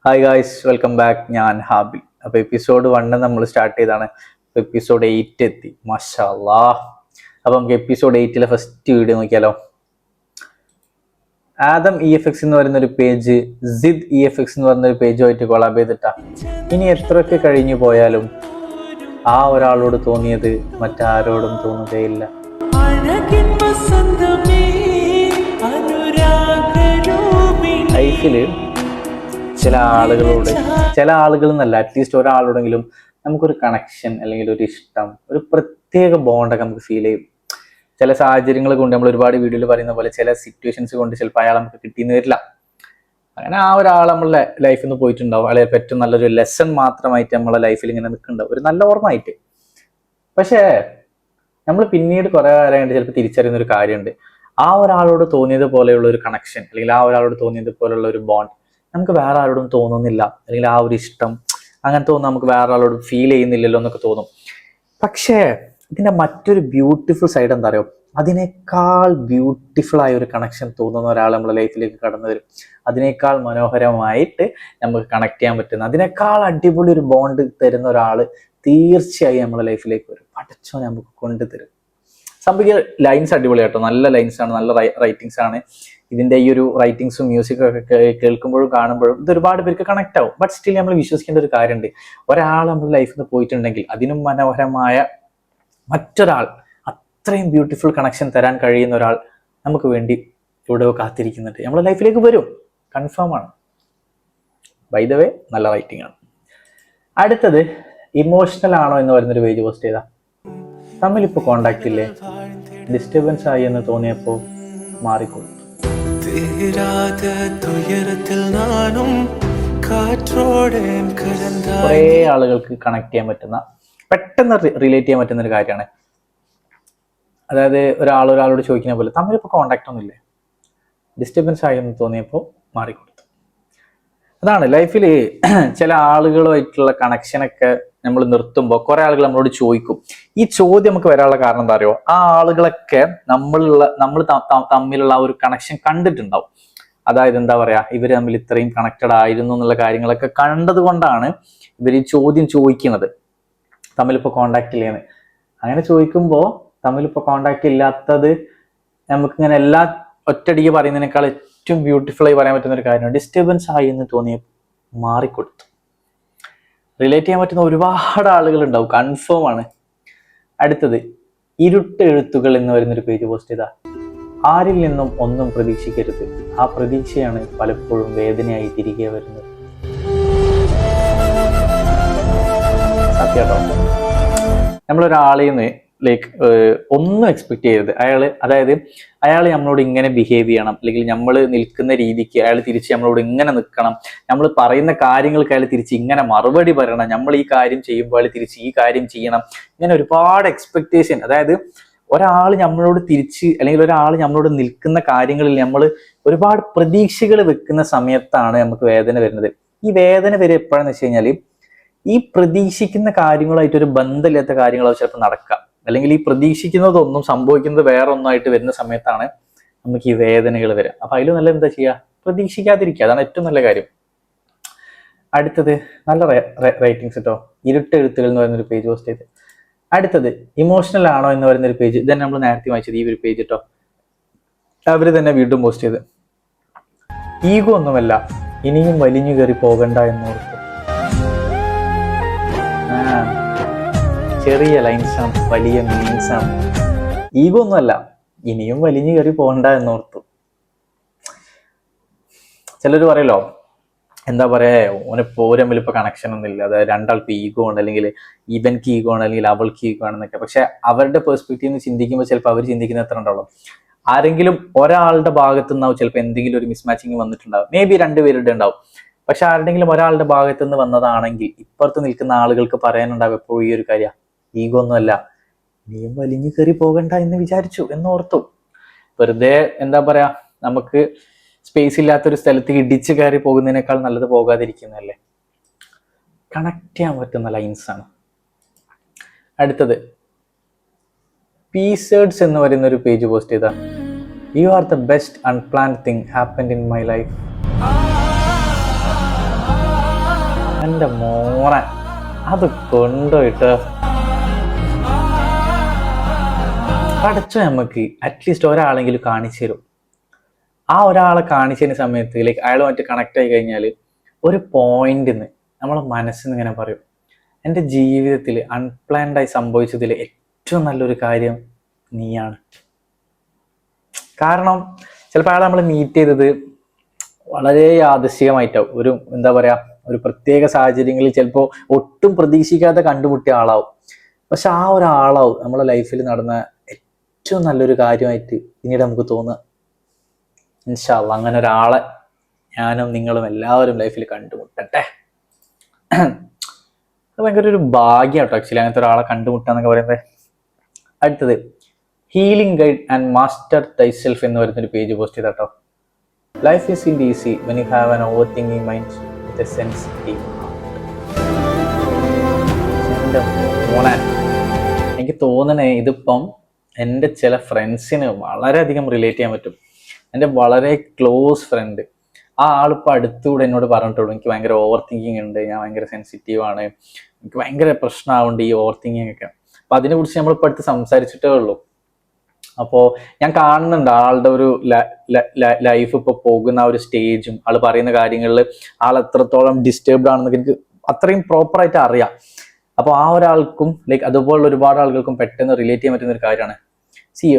Hi guys, welcome back. ഞാൻ ഹാബിൽ. അപ്പോൾ episode 1 നമ്മൾ സ്റ്റാർട്ട് ചെയ്താണ്. എപ്പിസോഡ് 8 എത്തി. മാഷാ അല്ലാഹ്. അപ്പോൾ നമുക്ക് എപ്പിസോഡ് 8 ഫസ്റ്റ് വീഡിയോ നോക്കിയാലോ. ആദം EFX എന്ന് പറയുന്ന ഒരു പേജ് സിദ് EFX എന്ന് പറയുന്ന ഒരു പേജുമായിട്ട് കൊളാബ് ചെയ്തിട്ടാ. ഇനി എത്രയൊക്കെ കഴിഞ്ഞു പോയാലും ആ ഒരാളോട് തോന്നിയത് മറ്റാരോടും തോന്നുകയില്ല. ലൈഫില് ചില ആളുകൾ എന്നല്ല, അറ്റ്ലീസ്റ്റ് ഒരാളോടെങ്കിലും നമുക്കൊരു കണക്ഷൻ അല്ലെങ്കിൽ ഒരു ഇഷ്ടം, ഒരു പ്രത്യേക ബോണ്ടൊക്കെ നമുക്ക് ഫീൽ ചെയ്യും. ചില സാഹചര്യങ്ങൾ കൊണ്ട് നമ്മൾ ഒരുപാട് വീഡിയോയിൽ പറയുന്ന പോലെ ചില സിറ്റുവേഷൻസ് കൊണ്ട് ചിലപ്പോൾ അയാൾ നമുക്ക് കിട്ടിയെന്ന് വരില്ല. അങ്ങനെ ആ ഒരാൾ നമ്മളുടെ ലൈഫിൽ നിന്ന് പോയിട്ടുണ്ടാവും. അയാളെ ഏറ്റവും നല്ലൊരു ലെസൺ മാത്രമായിട്ട് നമ്മളെ ലൈഫിൽ ഇങ്ങനെ നിൽക്കുന്നുണ്ടാവും, ഒരു നല്ല ഓർമ്മ ആയിട്ട്. പക്ഷേ നമ്മൾ പിന്നീട് കുറെ കാലം കഴിഞ്ഞ് ചിലപ്പോൾ തിരിച്ചറിയുന്ന ഒരു കാര്യമുണ്ട്. ആ ഒരാളോട് തോന്നിയത് പോലെയുള്ള ഒരു കണക്ഷൻ അല്ലെങ്കിൽ ആ ഒരാളോട് തോന്നിയത് പോലെയുള്ള ഒരു ബോണ്ട് നമുക്ക് വേറെ ആരോടും തോന്നുന്നില്ല, അല്ലെങ്കിൽ ആ ഒരു ഇഷ്ടം അങ്ങനെ തോന്നുന്നു നമുക്ക് വേറെ ആളോട് ഫീൽ ചെയ്യുന്നില്ലല്ലോ എന്നൊക്കെ തോന്നും. പക്ഷേ ഇതിന്റെ മറ്റൊരു ബ്യൂട്ടിഫുൾ സൈഡ് എന്താ അറിയോ, അതിനേക്കാൾ ബ്യൂട്ടിഫുൾ ആയ ഒരു കണക്ഷൻ തോന്നുന്ന ഒരാൾ നമ്മുടെ ലൈഫിലേക്ക് കടന്നു വരും. അതിനേക്കാൾ മനോഹരമായിട്ട് നമുക്ക് കണക്ട് ചെയ്യാൻ പറ്റുന്ന, അതിനേക്കാൾ അടിപൊളി ഒരു ബോണ്ട് തരുന്ന ഒരാൾ തീർച്ചയായും നമ്മുടെ ലൈഫിലേക്ക് വരും. പഠിച്ചോ നമുക്ക് കൊണ്ടുതരും. സംഭവിക്കുക ലൈൻസ് അടിപൊളിയാട്ടോ, നല്ല ലൈൻസ് ആണ്, നല്ല റൈറ്റിങ്സ് ആണ്. ഇതിന്റെ ഈ ഒരു റൈറ്റിങ്സും മ്യൂസിക്കും ഒക്കെ കേൾക്കുമ്പോഴും കാണുമ്പോഴും ഇത് ഒരുപാട് പേർക്ക് കണക്ട് ആവും. ബട്ട് സ്റ്റിൽ നമ്മൾ വിശ്വസിക്കേണ്ട ഒരു കാര്യമുണ്ട്, ഒരാൾ നമ്മുടെ ലൈഫിൽ നിന്ന് പോയിട്ടുണ്ടെങ്കിൽ അതിനും മനോഹരമായ മറ്റൊരാൾ, അത്രയും ബ്യൂട്ടിഫുൾ കണക്ഷൻ തരാൻ കഴിയുന്ന ഒരാൾ നമുക്ക് വേണ്ടി എവിടെയോ കാത്തിരിക്കുന്നുണ്ട്, നമ്മുടെ ലൈഫിലേക്ക് വരും, കൺഫേം ആണ്. ബൈ ദ വേ നല്ല റൈറ്റിംഗ് ആണ്. അടുത്തത് ഇമോഷണൽ ആണോ എന്ന് പറയുന്നൊരു പേജ് പോസ്റ്റ് ചെയ്താ. തമ്മിലിപ്പോൾ കോണ്ടാക്ട് ഇല്ലേ, ഡിസ്റ്റർബൻസ് ആയി എന്ന് തോന്നിയപ്പോൾ മാറിക്കൊടുത്തു. കുറേ ആളുകൾക്ക് കണക്ട് ചെയ്യാൻ പറ്റുന്ന, പെട്ടെന്ന് റിലേറ്റ് ചെയ്യാൻ പറ്റുന്ന ഒരു കാര്യമാണ്. അതായത് ഒരാളോട് ചോദിക്കുന്ന പോലെ തമ്മിലിപ്പോൾ കോണ്ടാക്ട് ഒന്നുമില്ലേ, ഡിസ്റ്റർബൻസ് ആയി എന്ന് തോന്നിയപ്പോൾ മാറിക്കൊടുത്തു. അതാണ് ലൈഫിൽ ചില ആളുകളുമായിട്ടുള്ള കണക്ഷനൊക്കെ നമ്മൾ നിർത്തുമ്പോൾ കുറെ ആളുകൾ നമ്മളോട് ചോദിക്കും. ഈ ചോദ്യം നമുക്ക് വരാനുള്ള കാരണം എന്താ അറിയോ, ആ ആളുകളൊക്കെ നമ്മൾ തമ്മിലുള്ള ഒരു കണക്ഷൻ കണ്ടിട്ടുണ്ടാവും. അതായത് എന്താ പറയാ, ഇവർ തമ്മിൽ ഇത്രയും കണക്റ്റഡ് ആയിരുന്നു എന്നുള്ള കാര്യങ്ങളൊക്കെ കണ്ടത് കൊണ്ടാണ് ഇവർ ഈ ചോദ്യം ചോദിക്കുന്നത്, തമ്മിലിപ്പോൾ കോണ്ടാക്ട് ഇല്ലേന്ന്. അങ്ങനെ ചോദിക്കുമ്പോൾ തമ്മിലിപ്പോൾ കോണ്ടാക്ട് ഇല്ലാത്തത് നമുക്കിങ്ങനെ എല്ലാ ഒറ്റടിക്ക് പറയുന്നതിനേക്കാൾ ഏറ്റവും ബ്യൂട്ടിഫുൾ ആയി പറയാൻ പറ്റുന്ന ഒരു കാര്യമാണ്, ഡിസ്റ്റർബൻസ് ആയി എന്ന് തോന്നിയ മാറിക്കൊടുത്തു. റിലേറ്റ് ചെയ്യാൻ പറ്റുന്ന ഒരുപാട് ആളുകൾ ഉണ്ടാവും, കൺഫേം ആണ്. അടുത്തത് ഇരുട്ട് എഴുത്തുകൾ എന്ന് പറയുന്നൊരു പേജ് പോസ്റ്റ് ചെയ്താ. ആരിൽ നിന്നും ഒന്നും പ്രതീക്ഷിക്കരുത്, ആ പ്രതീക്ഷയാണ് പലപ്പോഴും വേദനയായി തിരികെ വരുന്നത്. സത്യാട്ടോ, നമ്മളൊരാളിൽ നിന്ന് ഒന്നും എക്സ്പെക്ട് ചെയ്യരുത്. അയാൾ നമ്മളോട് ഇങ്ങനെ ബിഹേവ് ചെയ്യണം, അല്ലെങ്കിൽ നമ്മൾ നിൽക്കുന്ന രീതിക്ക് അയാൾ തിരിച്ച് നമ്മളോട് ഇങ്ങനെ നിൽക്കണം, നമ്മൾ പറയുന്ന കാര്യങ്ങൾക്ക് അയാൾ തിരിച്ച് ഇങ്ങനെ മറുപടി പറയണം, നമ്മൾ ഈ കാര്യം ചെയ്യുമ്പോൾ അയാൾ തിരിച്ച് ഈ കാര്യം ചെയ്യണം. ഇങ്ങനെ ഒരുപാട് എക്സ്പെക്ടേഷൻ. അതായത് ഒരാൾ നമ്മളോട് തിരിച്ച്, അല്ലെങ്കിൽ ഒരാൾ നമ്മളോട് നിൽക്കുന്ന കാര്യങ്ങളിൽ നമ്മൾ ഒരുപാട് പ്രതീക്ഷകൾ വെക്കുന്ന സമയത്താണ് നമുക്ക് വേദന വരുന്നത്. ഈ വേദന വരെ എപ്പോഴാന്ന് വെച്ച് കഴിഞ്ഞാൽ, ഈ പ്രതീക്ഷിക്കുന്ന കാര്യങ്ങളായിട്ട് ഒരു ബന്ധമില്ലാത്ത കാര്യങ്ങളോ ചിലപ്പോൾ നടക്കാം, അല്ലെങ്കിൽ ഈ പ്രതീക്ഷിക്കുന്നതൊന്നും സംഭവിക്കുന്നത് വേറെ ഒന്നായിട്ട് വരുന്ന സമയത്താണ് നമുക്ക് ഈ വേദനകൾ വരിക. അപ്പൊ അതിൽ നല്ല എന്താ ചെയ്യുക, പ്രതീക്ഷിക്കാതിരിക്കുക. അതാണ് ഏറ്റവും നല്ല കാര്യം. അടുത്തത് നല്ല റൈറ്റിങ്സ് കേട്ടോ, ഇരുട്ടെഴുത്തുകൾ എന്ന് പറയുന്നൊരു പേജ് പോസ്റ്റ് ചെയ്ത്. അടുത്തത് ഇമോഷണൽ ആണോ എന്ന് പറയുന്നൊരു പേജ്, ഇതന്നെ നമ്മൾ നേരത്തെ വായിച്ചത് ഈ ഒരു പേജ് കേട്ടോ. അവര് തന്നെ വീണ്ടും പോസ്റ്റ് ചെയ്ത്. ഈഗോ ഒന്നുമല്ല, ഇനിയും വലിഞ്ഞു കയറി പോകണ്ട എന്നോർത്ത്. ചെറിയ ലൈൻസാണ്, വലിയ മീനിങ്സ് ആണ്. ഈഗോ ഒന്നുമല്ല, ഇനിയും വലിഞ്ഞു കയറി പോകണ്ട എന്നോർത്തു. ചിലർ പറയല്ലോ, എന്താ പറയാ, ഓരമ്മിൽ ഇപ്പൊ കണക്ഷൻ ഒന്നുമില്ല, അതായത് രണ്ടാൾക്ക് ഈഗോ ഉണ്ട്, അല്ലെങ്കിൽ ഇവൻക്ക് ഈഗോ ആണ്, അല്ലെങ്കിൽ അവൾക്ക് ഈഗോ ആണെന്നൊക്കെ. പക്ഷെ അവരുടെ പെർസ്പെക്റ്റീവ് നിന്ന് ചിന്തിക്കുമ്പോൾ ചിലപ്പോൾ അവർ ചിന്തിക്കുന്ന എത്ര ഉണ്ടാവും, ആരെങ്കിലും ഒരാളുടെ ഭാഗത്തു നിന്നാവും ചിലപ്പോൾ എന്തെങ്കിലും ഒരു മിസ്മാച്ചിങ് വന്നിട്ടുണ്ടാവും. മേ ബി രണ്ടുപേരുടെ ഉണ്ടാവും. പക്ഷെ ആരുടെങ്കിലും ഒരാളുടെ ഭാഗത്തു നിന്ന് വന്നതാണെങ്കിൽ ഇപ്പുറത്ത് നിൽക്കുന്ന ആളുകൾക്ക് പറയാനുണ്ടാവും എപ്പോഴും ഈ ഒരു കാര്യം, ഈഗോ ഒന്നുമല്ല, നീയും വലിഞ്ഞു കയറി പോകണ്ട എന്ന് വിചാരിച്ചു എന്നോർത്തു. വെറുതെ എന്താ പറയാ, നമുക്ക് സ്പേസ് ഇല്ലാത്തൊരു സ്ഥലത്ത് ഇടിച്ചു കയറി പോകുന്നതിനേക്കാൾ നല്ലത് പോകാതിരിക്കുന്നതല്ലേ. കണക്ട് ചെയ്യാൻ പറ്റുന്ന ലൈൻസ് ആണ്. അടുത്തത് പീസേഡ്സ് എന്ന് പറയുന്ന ഒരു പേജ് പോസ്റ്റ് ചെയ്താ. You are the best unplanned thing happened in my life. എൻ്റെ മോനെ അത് കൊണ്ടുപോയിട്ട് പഠിച്ചോ. നമുക്ക് അറ്റ്ലീസ്റ്റ് ഒരാളെങ്കിലും കാണിച്ചു തരും. ആ ഒരാളെ കാണിച്ചതിന് സമയത്ത് ലൈക്ക് അയാളുമായിട്ട് കണക്ട് ആയി കഴിഞ്ഞാൽ ഒരു പോയിന്റിൽ നിന്ന് നമ്മളെ മനസ്സിൽ ഇങ്ങനെ പറയും, എൻ്റെ ജീവിതത്തിൽ അൺപ്ലാൻഡായി സംഭവിച്ചതിൽ ഏറ്റവും നല്ലൊരു കാര്യം നീയാണ്. കാരണം ചിലപ്പോൾ അയാൾ നമ്മൾ മീറ്റ് ചെയ്തത് വളരെ യാദൃശ്ചികമായിട്ടാവും. ഒരു എന്താ പറയുക, ഒരു പ്രത്യേക സാഹചര്യങ്ങളിൽ ചിലപ്പോൾ ഒട്ടും പ്രതീക്ഷിക്കാതെ കണ്ടുമുട്ടിയ ആളാവും. പക്ഷെ ആ ഒരാളാവും നമ്മളെ ലൈഫിൽ നടന്ന ഏറ്റവും നല്ലൊരു കാര്യമായിട്ട് പിന്നീട് നമുക്ക് തോന്നുക. ഇൻഷാ അല്ലാഹ് അങ്ങനെ ഒരാളെ ഞാനും നിങ്ങളും എല്ലാവരും ലൈഫിൽ കണ്ടുമുട്ടട്ടെ. അത് ഭയങ്കര ഒരു ഭാഗ്യം കേട്ടോ ആക്ച്വലി, അങ്ങനത്തെ ഒരാളെ കണ്ടുമുട്ടുക എന്നൊക്കെ പറയുന്നത്. അടുത്തത് ഹീലിംഗ് ഗൈഡ് ആൻഡ് മാസ്റ്റർ തൈസെൽഫ് എന്ന് പറയുന്നൊരു പേജ് പോസ്റ്റ് ചെയ്ത കേട്ടോ. Life is in easy when you have an over thinking mind with a sensitive heart. എൻ്റെ മോനെ, എനിക്ക് തോന്നണേ ഇതിപ്പം എൻ്റെ ചില ഫ്രണ്ട്സിന് വളരെയധികം റിലേറ്റ് ചെയ്യാൻ പറ്റും. എൻ്റെ വളരെ ക്ലോസ് ഫ്രണ്ട്, ആ ആളിപ്പോൾ അടുത്തുകൂടെ എന്നോട് പറഞ്ഞിട്ടുള്ളൂ, എനിക്ക് ഭയങ്കര ഓവർ തിങ്കിങ് ഉണ്ട്, ഞാൻ ഭയങ്കര സെൻസിറ്റീവാണ്, എനിക്ക് ഭയങ്കര പ്രശ്നമാവുന്നുണ്ട് ഈ ഓവർ തിങ്കിങ് ഒക്കെ. അപ്പം അതിനെക്കുറിച്ച് നമ്മളിപ്പോൾ അടുത്ത് സംസാരിച്ചിട്ടേ ഉള്ളൂ. അപ്പോൾ ഞാൻ കാണുന്നുണ്ട് ആളുടെ ഒരു ലൈഫ് ഇപ്പോൾ പോകുന്ന ആ ഒരു സ്റ്റേജും ആൾ പറയുന്ന കാര്യങ്ങളിൽ ആൾ എത്രത്തോളം ഡിസ്റ്റർബ്ഡ് ആണെന്നൊക്കെ എനിക്ക് അത്രയും പ്രോപ്പറായിട്ട് അറിയാം. അപ്പോൾ ആ ഒരാൾക്കും ലൈക്ക് അതുപോലുള്ള ഒരുപാട് ആളുകൾക്കും പെട്ടെന്ന് റിലേറ്റ് ചെയ്യാൻ പറ്റുന്ന ഒരു കാര്യമാണ്.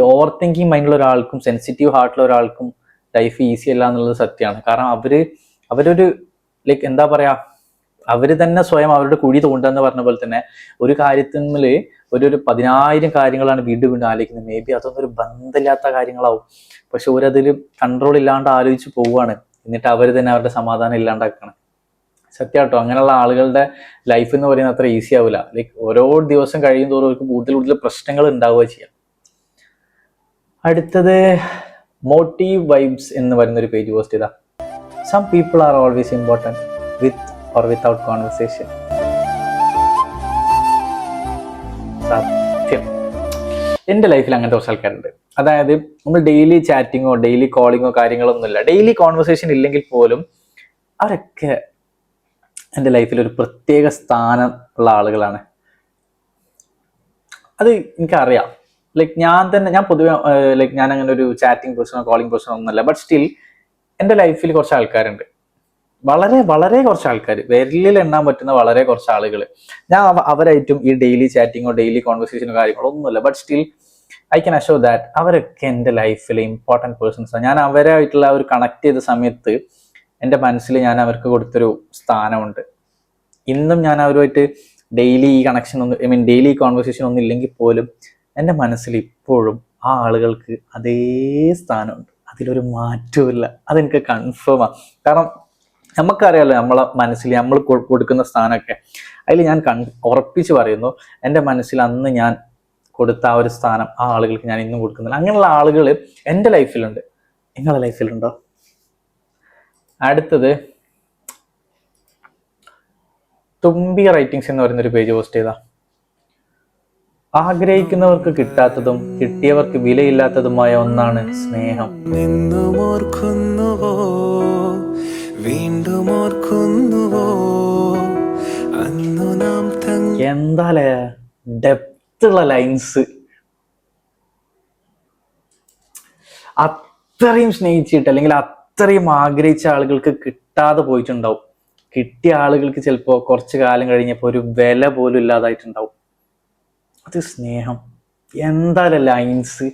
ഓവർ തിങ്കിങ് മൈൻഡുള്ള ഒരാൾക്കും സെൻസിറ്റീവ് ഹാർട്ടുള്ള ഒരാൾക്കും ലൈഫ് ഈസി അല്ല എന്നുള്ളത് സത്യമാണ്. കാരണം അവരൊരു ലൈക്ക് എന്താ പറയാ, അവര് തന്നെ സ്വയം അവരുടെ കുഴി തോണ്ടെന്ന് പറഞ്ഞ പോലെ തന്നെ ഒരു കാര്യത്തിന്മേൽ ഒരു 10,000 കാര്യങ്ങളാണ് വീണ്ടും ആലോചിക്കുന്നത്. മേ ബി അതൊന്നും ഒരു ബന്ധമില്ലാത്ത കാര്യങ്ങളാവും, പക്ഷെ അവരതിൽ കൺട്രോൾ ഇല്ലാണ്ട് ആലോചിച്ച് പോവുകയാണ്. എന്നിട്ട് അവർ തന്നെ അവരുടെ സമാധാനം ഇല്ലാണ്ടാക്കണം. സത്യമാട്ടോ, അങ്ങനെയുള്ള ആളുകളുടെ ലൈഫ് എന്ന് പറയുന്നത് അത്ര ഈസി ആവില്ല. ലൈക്ക് ഓരോ ദിവസം കഴിയും തോറും അവർക്ക് കൂടുതൽ പ്രശ്നങ്ങൾ ഉണ്ടാവുക ചെയ്യാം. അടുത്തത് മോട്ടീവ് വൈബ്സ് എന്ന് പറയുന്നൊരു പേജ് പോസ്റ്റ് ചെയ്താ. Some people are always important with or without conversation. സത്യം, എൻ്റെ ലൈഫിൽ അങ്ങനത്തെ കുറച്ച് ആൾക്കാരുണ്ട്. അതായത് നമ്മൾ ഡെയിലി ചാറ്റിങ്ങോ ഡെയിലി കോളിങ്ങോ കാര്യങ്ങളൊന്നുമില്ല, ഡെയിലി കോൺവെർസേഷൻ ഇല്ലെങ്കിൽ പോലും അവരൊക്കെ എൻ്റെ ലൈഫിൽ ഒരു പ്രത്യേക സ്ഥാനം ഉള്ള ആളുകളാണ്. അത് എനിക്കറിയാം. ലൈക്ക് ഞാൻ പൊതുവെ ലൈക്ക് ഞാൻ അങ്ങനെ ഒരു ചാറ്റിംഗ് പേഴ്സണോ കോളിംഗ് പേഴ്സണോ ഒന്നുമല്ല. ബട്ട് സ്റ്റിൽ എൻ്റെ ലൈഫിൽ കുറച്ച് ആൾക്കാരുണ്ട്, വളരെ വളരെ കുറച്ച് ആൾക്കാർ, വിരലിൽ എണ്ണാൻ പറ്റുന്ന വളരെ കുറച്ച് ആളുകൾ. ഞാൻ അവരായിട്ടും ഈ ഡെയിലി ചാറ്റിങ്ങോ ഡെയിലി കോൺവെർസേഷനോ കാര്യങ്ങളോ ഒന്നുമില്ല. But still I can assure that അവരൊക്കെ എൻ്റെ ലൈഫിലെ ഇമ്പോർട്ടൻറ്റ് പേഴ്സൺസാണ്. ഞാൻ അവരായിട്ടുള്ള ഒരു കണക്ട് ചെയ്ത സമയത്ത് എൻ്റെ മനസ്സിൽ ഞാൻ അവർക്ക് കൊടുത്തൊരു സ്ഥാനമുണ്ട്. ഇന്നും ഞാൻ അവരുമായിട്ട് ഡെയിലി ഈ കണക്ഷൻ ഒന്നും ഡെയിലി കോൺവെർസേഷൻ ഒന്നും ഇല്ലെങ്കിൽ പോലും എൻ്റെ മനസ്സിൽ ഇപ്പോഴും ആ ആളുകൾക്ക് അതേ സ്ഥാനമുണ്ട്, അതിലൊരു മാറ്റവുമില്ല. അതെനിക്ക് കൺഫേമാണ്. കാരണം നമുക്കറിയാമല്ലോ നമ്മളെ മനസ്സിൽ നമ്മൾ കൊടുക്കുന്ന സ്ഥാനമൊക്കെ. അതിൽ ഞാൻ ഉറപ്പിച്ച് പറയുന്നു, എൻ്റെ മനസ്സിൽ അന്ന് ഞാൻ കൊടുത്ത ആ ഒരു സ്ഥാനം ആ ആളുകൾക്ക് ഞാൻ ഇന്നും കൊടുക്കുന്നില്ല. അങ്ങനെയുള്ള ആളുകൾ എൻ്റെ ലൈഫിലുണ്ട്. നിങ്ങളുടെ ലൈഫിലുണ്ടോ? അടുത്തത് തുമ്പി റൈറ്റിങ്സ് എന്ന് പറയുന്നൊരു പേജ് പോസ്റ്റ് ചെയ്താ. ആഗ്രഹിക്കുന്നവർക്ക് കിട്ടാത്തതും കിട്ടിയവർക്ക് വിലയില്ലാത്തതുമായ ഒന്നാണ് സ്നേഹം. എന്താലേ ഡെപ്തുള്ള ലൈൻസ്. അത്രയും സ്നേഹിച്ചിട്ട് അല്ലെങ്കിൽ അത്രയും ആഗ്രഹിച്ച ആളുകൾക്ക് കിട്ടാതെ പോയിട്ടുണ്ടാവും. കിട്ടിയ ആളുകൾക്ക് ചിലപ്പോൾ കുറച്ചു കാലം കഴിഞ്ഞപ്പോൾ ഒരു വില പോലും ഇല്ലാതായിട്ടുണ്ടാവും. അത് സ്നേഹം. എന്തായാലും ലൈൻസ്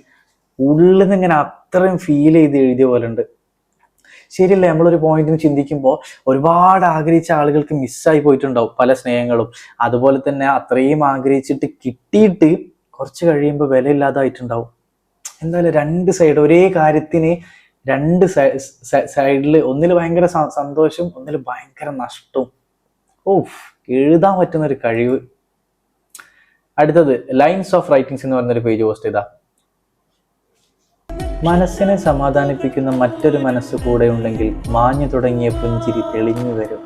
ഉള്ളിൽ നിന്ന് ഇങ്ങനെ അത്രയും ഫീൽ ചെയ്ത് എഴുതിയ പോലെ ഉണ്ട്. ശരിയല്ലേ? നമ്മളൊരു പോയിന്റിന് ചിന്തിക്കുമ്പോൾ ഒരുപാട് ആഗ്രഹിച്ച ആളുകൾക്ക് മിസ്സായി പോയിട്ടുണ്ടാവും പല സ്നേഹങ്ങളും. അതുപോലെ തന്നെ അത്രയും ആഗ്രഹിച്ചിട്ട് കിട്ടിയിട്ട് കുറച്ച് കഴിയുമ്പോൾ വില ഇല്ലാതായിട്ടുണ്ടാവും. എന്തായാലും രണ്ട് സൈഡ്, ഒരേ കാര്യത്തിന് രണ്ട് സൈഡിൽ, ഒന്നിൽ ഭയങ്കര സന്തോഷം, ഒന്നിൽ ഭയങ്കര നഷ്ടവും. എഴുതാൻ പറ്റുന്ന ഒരു കഴിവ്. അടുത്തത് ലൈൻസ് ഓഫ് റൈറ്റിങ്സ് എന്ന് പറയുന്നൊരു പേജ് പോസ്റ്റ് ചെയ്താ. മനസ്സിനെ സമാധാനിപ്പിക്കുന്ന മറ്റൊരു മനസ്സ് കൂടെ ഉണ്ടെങ്കിൽ മാഞ്ഞു തുടങ്ങിയ പുഞ്ചിരി തെളിഞ്ഞു വരും.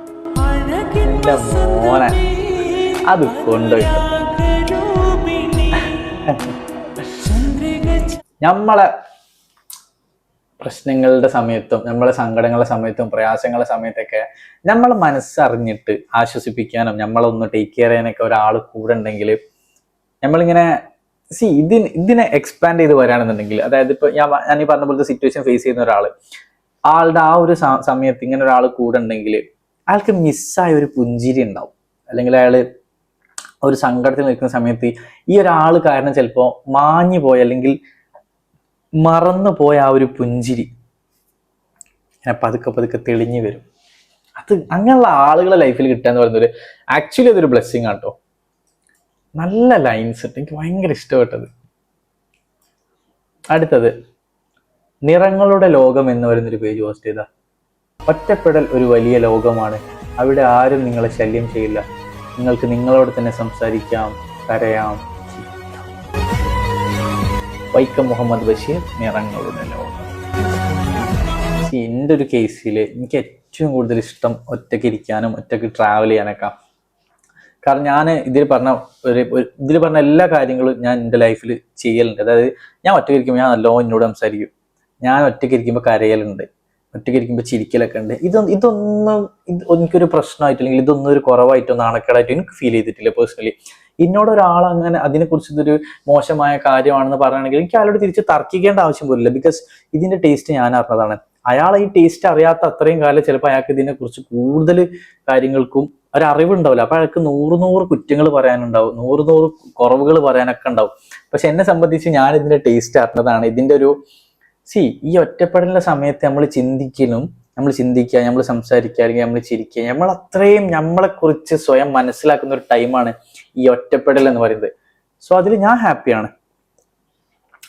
എന്റെ മോനെ, അത് കൊണ്ടുപോയിട്ട് നമ്മളെ പ്രശ്നങ്ങളുടെ സമയത്തും നമ്മളെ സങ്കടങ്ങളുടെ സമയത്തും പ്രയാസങ്ങളുടെ സമയത്തൊക്കെ നമ്മളെ മനസ്സറിഞ്ഞിട്ട് ആശ്വസിപ്പിക്കാനും നമ്മളൊന്ന് ടേക്ക് കെയർ ചെയ്യാനൊക്കെ ഒരാൾ കൂടെ ഉണ്ടെങ്കിൽ നമ്മളിങ്ങനെ ഇതിനെ എക്സ്പാൻഡ് ചെയ്ത് വരാണെന്നുണ്ടെങ്കിൽ, അതായത് ഇപ്പൊ ഞാൻ ഈ പറഞ്ഞ പോലത്തെ സിറ്റുവേഷൻ ഫേസ് ചെയ്യുന്ന ഒരാൾ, ആളുടെ ആ ഒരു സമയത്ത് ഇങ്ങനെ ഒരാൾ കൂടെ ഉണ്ടെങ്കിൽ അയാൾക്ക് മിസ്സായ ഒരു പുഞ്ചിരി ഉണ്ടാവും. അല്ലെങ്കിൽ അയാൾ ഒരു സങ്കടത്തിൽ നിൽക്കുന്ന സമയത്ത് ഈ ഒരാൾ കാരണം ചിലപ്പോൾ മാഞ്ഞു പോയ അല്ലെങ്കിൽ മറന്നു പോയ ആ ഒരു പുഞ്ചിരി ഇങ്ങനെ പതുക്കെ പതുക്കെ തെളിഞ്ഞു വരും. അത് അങ്ങനെയുള്ള ആളുകളെ ലൈഫിൽ കിട്ടുക എന്ന് പറയുന്നത് ആക്ച്വലി അതൊരു ബ്ലെസ്സിങ് ആണ് കേട്ടോ. നല്ല ലൈൻസ് എനിക്ക് ഭയങ്കര ഇഷ്ടപ്പെട്ടത്. അടുത്തത് നിറങ്ങളുടെ ലോകം എന്ന് പറയുന്നൊരു പേജ് പോസ്റ്റ് ചെയ്ത. ഒറ്റപ്പെടൽ ഒരു വലിയ ലോകമാണ്. അവിടെ ആരും നിങ്ങളെ ശല്യം ചെയ്യില്ല. നിങ്ങൾക്ക് നിങ്ങളോട് തന്നെ സംസാരിക്കാം, കരയാം, ചിരിക്കാം. വൈക്കം മുഹമ്മദ് ബഷീർ, നിറങ്ങളുടെ ലോകം. എൻ്റെ ഒരു കേസിൽ എനിക്ക് ഏറ്റവും കൂടുതൽ ഇഷ്ടം ഒറ്റയ്ക്ക് ഇരിക്കാനും ഒറ്റയ്ക്ക് ട്രാവൽ ചെയ്യാനൊക്കെ. കാരണം ഞാൻ ഇതിൽ പറഞ്ഞ എല്ലാ കാര്യങ്ങളും ഞാൻ എൻ്റെ ലൈഫിൽ ചെയ്യലുണ്ട്. അതായത് ഞാൻ ഒറ്റയ്ക്ക് ഇരിക്കുമ്പോൾ ഞാൻ നല്ലോണം എന്നോട് സംസാരിക്കും. ഞാൻ ഒറ്റയ്ക്ക് ഇരിക്കുമ്പോൾ കരയലുണ്ട്, ഒറ്റയ്ക്ക് ഇരിക്കുമ്പോൾ ചിരിക്കലൊക്കെ ഉണ്ട്. ഇതൊന്നും എനിക്കൊരു പ്രശ്നമായിട്ട് അല്ലെങ്കിൽ ഇതൊന്നും ഒരു കുറവായിട്ടോ നാണക്കേടായിട്ടോ എനിക്ക് ഫീൽ ചെയ്തിട്ടില്ല പേഴ്സണലി. എന്നോട് ഒരാൾ അങ്ങനെ അതിനെക്കുറിച്ച് ഇതൊരു മോശമായ കാര്യമാണെന്ന് പറയുകയാണെങ്കിൽ എനിക്ക് അയാളോട് തിരിച്ച് തർക്കിക്കേണ്ട ആവശ്യം പോലില്ല. ബിക്കോസ് ഇതിന്റെ ടേസ്റ്റ് ഞാൻ അറിഞ്ഞതാണ്. അയാൾ ഈ ടേസ്റ്റ് അറിയാത്ത അത്രയും കാലം ചിലപ്പോൾ അയാൾക്ക് ഇതിനെക്കുറിച്ച് കൂടുതൽ കാര്യങ്ങൾക്കും ഒരറിവുണ്ടാവില്ല. അപ്പൊ അയാൾക്ക് 100 കുറ്റങ്ങൾ പറയാനുണ്ടാവും, 100 കുറവുകൾ പറയാനൊക്കെ ഉണ്ടാവും. പക്ഷെ എന്നെ സംബന്ധിച്ച് ഞാൻ ഇതിന്റെ ടേസ്റ്റ് അറിഞ്ഞതാണ്. ഇതിന്റെ ഒരു ഈ ഒറ്റപ്പെടലിന്റെ സമയത്ത് നമ്മൾ ചിന്തിക്കുക, നമ്മൾ സംസാരിക്കുക, അല്ലെങ്കിൽ നമ്മൾ ചിരിക്കുക, നമ്മൾ അത്രയും നമ്മളെ കുറിച്ച് സ്വയം മനസ്സിലാക്കുന്ന ഒരു ടൈമാണ് ഈ ഒറ്റപ്പെടൽ എന്ന് പറയുന്നത്. സോ അതിൽ ഞാൻ ഹാപ്പിയാണ്.